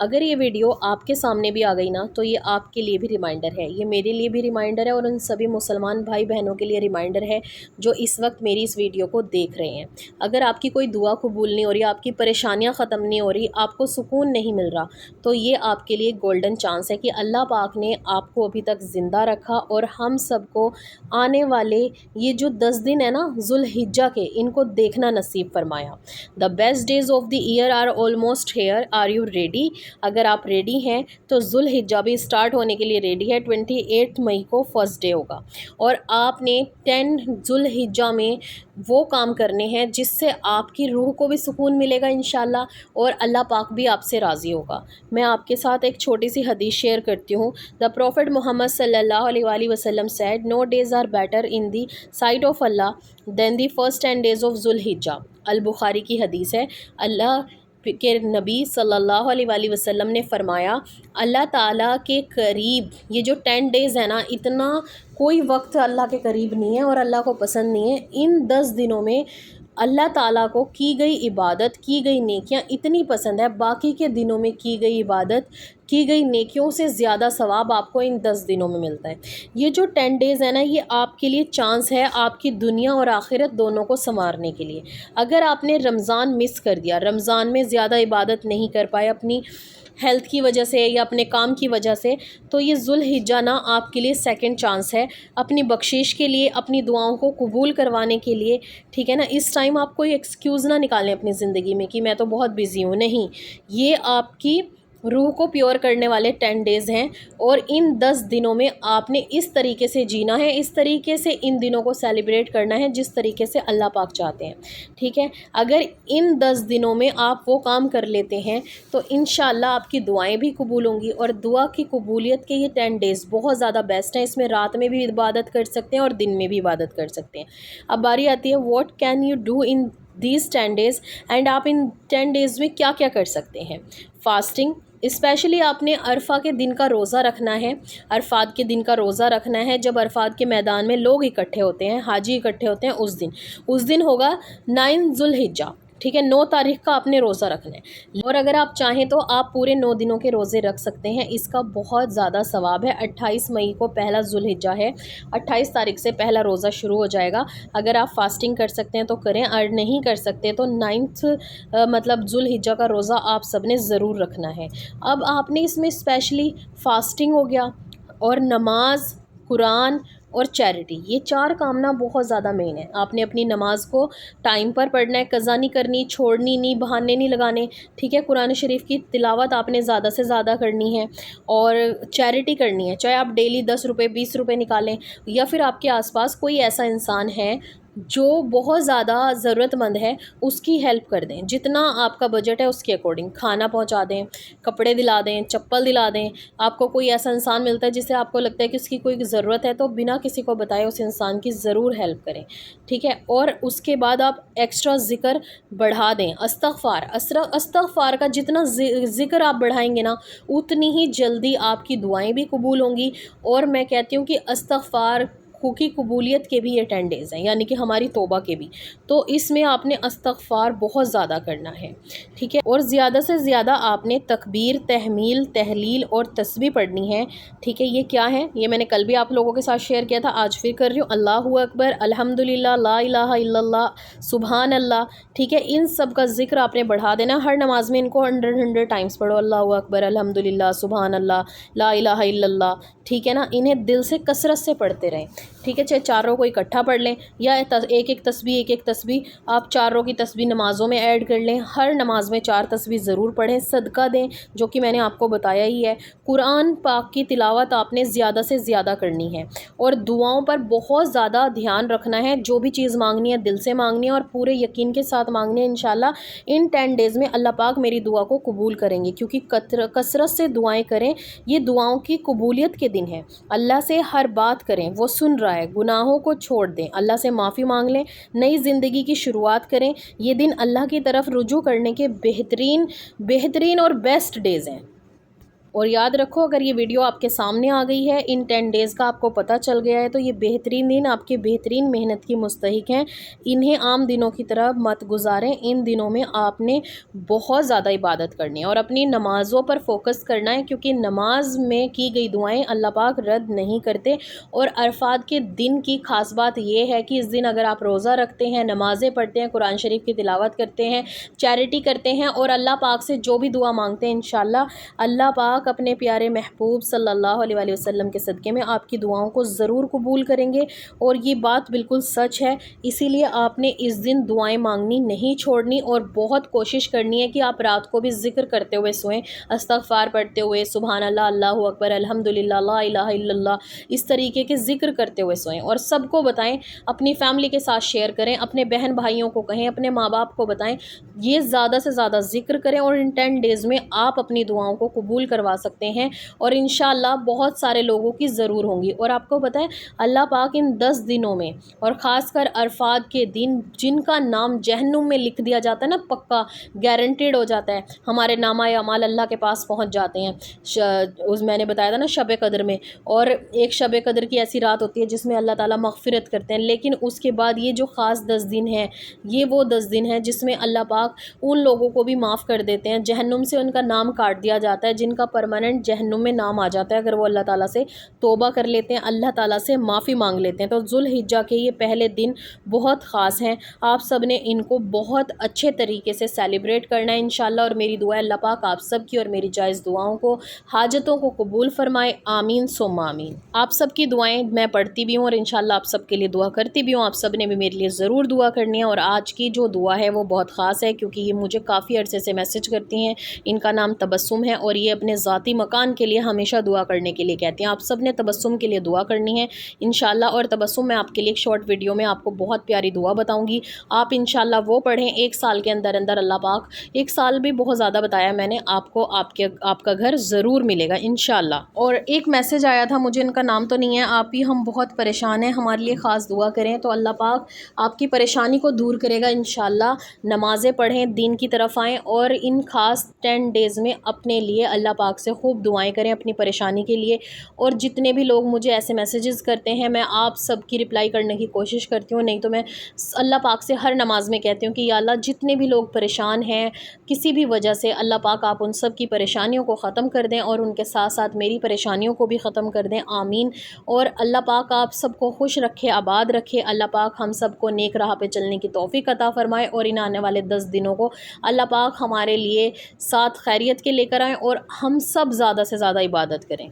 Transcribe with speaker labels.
Speaker 1: اگر یہ ویڈیو آپ کے سامنے بھی آ گئی نا تو یہ آپ کے لیے بھی ریمائنڈر ہے، یہ میرے لیے بھی ریمائنڈر ہے اور ان سبھی مسلمان بھائی بہنوں کے لیے ریمائنڈر ہے جو اس وقت میری اس ویڈیو کو دیکھ رہے ہیں۔ اگر آپ کی کوئی دعا قبول نہیں ہو رہی، آپ کی پریشانیاں ختم نہیں ہو رہی، آپ کو سکون نہیں مل رہا، تو یہ آپ کے لیے گولڈن چانس ہے کہ اللہ پاک نے آپ کو ابھی تک زندہ رکھا اور ہم سب کو آنے والے یہ جو 10 دن ہے نا ذوالحجہ کے، ان کو دیکھنا نصیب فرمایا۔ The best days of the year are almost here, are you ready? اگر آپ ریڈی ہیں تو ذوالحجہ بھی اسٹارٹ ہونے کے لیے ریڈی ہے۔ 28 مئی کو فرسٹ ڈے ہوگا اور آپ نے 10 ذوالحجہ میں وہ کام کرنے ہیں جس سے آپ کی روح کو بھی سکون ملے گا انشاءاللہ، اور اللہ پاک بھی آپ سے راضی ہوگا۔ میں آپ کے ساتھ ایک چھوٹی سی حدیث شیئر کرتی ہوں۔ دا پروفٹ محمد صلی اللہ علیہ وآلہ وسلم said no days are better in the sight of Allah than the first 10 days of Dhul Hijjah. Al Bukhari کی حدیث ہے۔ اللہ کہ نبی صلی اللہ علیہ وآلہ وسلم نے فرمایا اللہ تعالیٰ کے قریب یہ جو 10 days ہے نا، اتنا کوئی وقت اللہ کے قریب نہیں ہے اور اللہ کو پسند نہیں ہے۔ ان 10 دنوں میں اللہ تعالیٰ کو کی گئی عبادت، کی گئی نیکیاں اتنی پسند ہے، باقی کے دنوں میں کی گئی عبادت، کی گئی نیکیوں سے زیادہ ثواب آپ کو ان 10 دنوں میں ملتا ہے۔ یہ جو 10 days ہے نا، یہ آپ کے لیے چانس ہے آپ کی دنیا اور آخرت دونوں کو سنوارنے کے لیے۔ اگر آپ نے رمضان مس کر دیا، رمضان میں زیادہ عبادت نہیں کر پائے اپنی ہیلتھ کی وجہ سے یا اپنے کام کی وجہ سے، تو یہ ذوالحجہ نا آپ کے لیے سیکنڈ چانس ہے اپنی بخشش کے لیے، اپنی دعاؤں کو قبول کروانے کے لیے، ٹھیک ہے نا۔ اس ٹائم آپ کوئی ایکسکیوز نہ نکالیں اپنی زندگی میں کہ میں تو بہت بزی ہوں، نہیں، یہ آپ کی روح کو پیور کرنے والے 10 days ہیں اور ان 10 دنوں میں آپ نے اس طریقے سے جینا ہے، اس طریقے سے ان دنوں کو سیلیبریٹ کرنا ہے جس طریقے سے اللہ پاک چاہتے ہیں، ٹھیک ہے۔ اگر ان 10 دنوں میں آپ وہ کام کر لیتے ہیں تو انشاءاللہ آپ کی دعائیں بھی قبول ہوں گی، اور دعا کی قبولیت کے یہ 10 days بہت زیادہ بیسٹ ہیں۔ اس میں رات میں بھی عبادت کر سکتے ہیں اور دن میں بھی عبادت کر سکتے ہیں۔ اب باری آتی ہے what can you do in these 10 days، and آپ ان 10 days میں کیا کیا کر سکتے ہیں۔ فاسٹنگ، اسپیشلی آپ نے عرفہ کے دن کا روزہ رکھنا ہے، عرفات کے دن کا روزہ رکھنا ہے جب عرفات کے میدان میں لوگ اکٹھے ہوتے ہیں، حاجی اکٹھے ہوتے ہیں، اس دن ہوگا 9 ذوالحجہ، ٹھیک ہے، 9 تاریخ کا آپ نے روزہ رکھنا ہے۔ اور اگر آپ چاہیں تو آپ پورے 9 دنوں کے روزے رکھ سکتے ہیں، اس کا بہت زیادہ ثواب ہے۔ 28 مئی کو پہلا ذوالحجہ ہے، 28 تاریخ سے پہلا روزہ شروع ہو جائے گا۔ اگر آپ فاسٹنگ کر سکتے ہیں تو کریں، اور نہیں کر سکتے تو 9 مطلب ذوالحجہ کا روزہ آپ سب نے ضرور رکھنا ہے۔ اب آپ نے اس میں اسپیشلی فاسٹنگ ہو گیا اور نماز، قرآن اور چیریٹی، یہ 4 کام نا بہت زیادہ مین ہے۔ آپ نے اپنی نماز کو ٹائم پر پڑھنا ہے، قضا نہیں کرنی، چھوڑنی نہیں، بہانے نہیں لگانے، ٹھیک ہے۔ قرآن شریف کی تلاوت آپ نے زیادہ سے زیادہ کرنی ہے اور چیریٹی کرنی ہے، چاہے آپ ڈیلی 10 روپے 20 روپے نکالیں، یا پھر آپ کے آس پاس کوئی ایسا انسان ہے جو بہت زیادہ ضرورت مند ہے، اس کی ہیلپ کر دیں، جتنا آپ کا بجٹ ہے اس کے اکارڈنگ، کھانا پہنچا دیں، کپڑے دلا دیں، چپل دلا دیں۔ آپ کو کوئی ایسا انسان ملتا ہے جسے آپ کو لگتا ہے کہ اس کی کوئی ضرورت ہے، تو بنا کسی کو بتائے اس انسان کی ضرور ہیلپ کریں، ٹھیک ہے۔ اور اس کے بعد آپ ایکسٹرا ذکر بڑھا دیں، استغفار کا جتنا ذکر آپ بڑھائیں گے نا، اتنی ہی جلدی آپ کی دعائیں بھی قبول ہوں گی، اور میں کہتی ہوں کہ استغفار کی قبولیت کے بھی یہ 10 days ہیں، یعنی کہ ہماری توبہ کے بھی، تو اس میں آپ نے استغفار بہت زیادہ کرنا ہے، ٹھیک ہے۔ اور زیادہ سے زیادہ آپ نے تکبیر، تحمیل، تحلیل اور تسبیح پڑھنی ہے، ٹھیک ہے۔ یہ کیا ہے؟ یہ میں نے کل بھی آپ لوگوں کے ساتھ شیئر کیا تھا، آج پھر کر رہی ہوں۔ اللہ اکبر، الحمدللہ، لا الہ الا اللہ، سبحان اللہ، ٹھیک ہے۔ ان سب کا ذکر آپ نے بڑھا دینا، ہر نماز میں ان کو 100 ٹائمز پڑھو، اللہ اکبر، الحمدللہ، سبحان اللہ، لا الہ الا اللہ، ٹھیک ہے نا۔ انہیں دل سے کثرت سے پڑھتے رہیں، ٹھیک ہے۔ چاہے چاروں کو اکٹھا پڑھ لیں یا ایک تسبیح آپ چاروں کی تسبیح نمازوں میں ایڈ کر لیں، ہر نماز میں 4 تسبیح ضرور پڑھیں، صدقہ دیں جو کہ میں نے آپ کو بتایا ہی ہے۔ قرآن پاک کی تلاوت آپ نے زیادہ سے زیادہ کرنی ہے، اور دعاؤں پر بہت زیادہ دھیان رکھنا ہے، جو بھی چیز مانگنی ہے دل سے مانگنی ہے اور پورے یقین کے ساتھ مانگنی ہے۔ انشاءاللہ ان 10 days میں اللہ پاک میری دعا کو قبول کریں گے، کیونکہ کثرت سے دعائیں کریں، یہ دعاؤں کی قبولیت کے دن ہے۔ اللہ سے ہر بات کریں، وہ سن رہا ہے، گناہوں کو چھوڑ دیں، اللہ سے معافی مانگ لیں، نئی زندگی کی شروعات کریں۔ یہ دن اللہ کی طرف رجوع کرنے کے بہترین اور بیسٹ ڈیز ہیں۔ اور یاد رکھو اگر یہ ویڈیو آپ کے سامنے آ گئی ہے، ان 10 ڈیز کا آپ کو پتہ چل گیا ہے، تو یہ بہترین دن آپ کے بہترین محنت کی مستحق ہیں۔ انہیں عام دنوں کی طرح مت گزاریں۔ ان دنوں میں آپ نے بہت زیادہ عبادت کرنی ہے اور اپنی نمازوں پر فوکس کرنا ہے، کیونکہ نماز میں کی گئی دعائیں اللہ پاک رد نہیں کرتے۔ اور عرفات کے دن کی خاص بات یہ ہے کہ اس دن اگر آپ روزہ رکھتے ہیں، نمازیں پڑھتے ہیں، قرآن شریف کی تلاوت کرتے ہیں، چیریٹی کرتے ہیں اور اللہ پاک سے جو بھی دعا مانگتے ہیں، انشاءاللہ اللہ پاک اپنے پیارے محبوب صلی اللہ علیہ وآلہ وسلم کے صدقے میں آپ کی دعاؤں کو ضرور قبول کریں گے۔ اور یہ بات بالکل سچ ہے، اسی لیے آپ نے اس دن دعائیں مانگنی نہیں چھوڑنی اور بہت کوشش کرنی ہے کہ آپ رات کو بھی ذکر کرتے ہوئے سوئیں، استغفار پڑھتے ہوئے، سبحان اللہ، اللہ اکبر، الحمدللہ، لا الہ الا اللہ، اس طریقے کے ذکر کرتے ہوئے سوئیں اور سب کو بتائیں، اپنی فیملی کے ساتھ شیئر کریں، اپنے بہن بھائیوں کو کہیں، اپنے ماں باپ کو بتائیں، یہ زیادہ سے زیادہ ذکر کریں اور ان 10 ڈیز میں آپ اپنی دعاؤں کو قبول کروا سکتے ہیں اور انشاءاللہ بہت سارے لوگوں کی ضرور ہوں گی۔ اور آپ کو بتائیں اللہ پاک ان 10 دنوں میں اور خاص کر عرفات کے دن جن کا نام جہنم میں لکھ دیا جاتا ہے نا، پکا گارنٹیڈ ہو جاتا ہے، ہمارے نامہ اعمال اللہ کے پاس پہنچ جاتے ہیں۔ میں نے بتایا تھا نا شب قدر میں، اور ایک شب قدر کی ایسی رات ہوتی ہے جس میں اللہ تعالیٰ مغفرت کرتے ہیں، لیکن اس کے بعد یہ جو خاص 10 دن ہیں، یہ وہ 10 دن ہیں جس میں اللہ پاک ان لوگوں کو بھی معاف کر دیتے ہیں، جہنم سے ان کا نام کاٹ دیا جاتا ہے، جن کا پرماننٹ جہنم میں نام آ جاتا ہے اگر وہ اللہ تعالیٰ سے توبہ کر لیتے ہیں، اللہ تعالیٰ سے معافی مانگ لیتے ہیں۔ تو ذوالحجہ کے یہ پہلے دن بہت خاص ہیں، آپ سب نے ان کو بہت اچھے طریقے سے سیلیبریٹ کرنا ہے انشاءاللہ، اور میری دعا ہے اللہ پاک آپ سب کی اور میری جائز دعاؤں کو، حاجتوں کو قبول فرمائے، آمین ثم آمین۔ آپ سب کی دعائیں میں پڑھتی بھی ہوں اور انشاءاللہ آپ سب کے لیے دعا کرتی بھی ہوں، آپ سب نے بھی میرے لیے ضرور دعا کرنی ہے۔ اور آج کی جو دعا ہے وہ بہت خاص ہے، کیونکہ یہ مجھے کافی عرصے سے میسج کرتی ہیں، ان کا نام تبسم ہے اور یہ اپنے ذاتی مکان کے لیے ہمیشہ دعا کرنے کے لیے کہتی ہیں۔ آپ سب نے تبسم کے لیے دعا کرنی ہے انشاءاللہ، اور تبسم میں آپ کے لیے ایک شارٹ ویڈیو میں آپ کو بہت پیاری دعا بتاؤں گی، آپ انشاءاللہ وہ پڑھیں۔ 1 سال کے اندر اندر اللہ پاک، 1 سال بھی بہت زیادہ بتایا میں نے آپ کو، آپ کا گھر ضرور ملے گا انشاءاللہ۔ اور ایک میسج آیا تھا، مجھے ان کا نام تو نہیں ہے، آپ ہی ہم بہت پریشان ہیں، ہمارے لیے خاص دعا کریں، تو اللہ پاک آپ کی پریشانی کو دور کرے گا انشاءاللہ۔ نمازیں پڑھیں، دین کی طرف آئیں اور ان خاص 10 ڈیز میں اپنے لیے اللہ پاک سے خوب دعائیں کریں اپنی پریشانی کے لیے۔ اور جتنے بھی لوگ مجھے ایسے میسیجز کرتے ہیں، میں آپ سب کی رپلائی کرنے کی کوشش کرتی ہوں، نہیں تو میں اللہ پاک سے ہر نماز میں کہتی ہوں کہ یا اللہ جتنے بھی لوگ پریشان ہیں کسی بھی وجہ سے، اللہ پاک آپ ان سب کی پریشانیوں کو ختم کر دیں اور ان کے ساتھ ساتھ میری پریشانیوں کو بھی ختم کر دیں، آمین۔ اور اللہ پاک آپ سب کو خوش رکھے، آباد رکھے، اللہ پاک ہم سب کو نیک راہ پہ چلنے کی توفیق عطا فرمائے، اور ان آنے والے 10 دنوں کو اللہ پاک ہمارے لیے ساتھ خیریت کے لے کر آئیں اور ہم سب زیادہ سے زیادہ عبادت کریں۔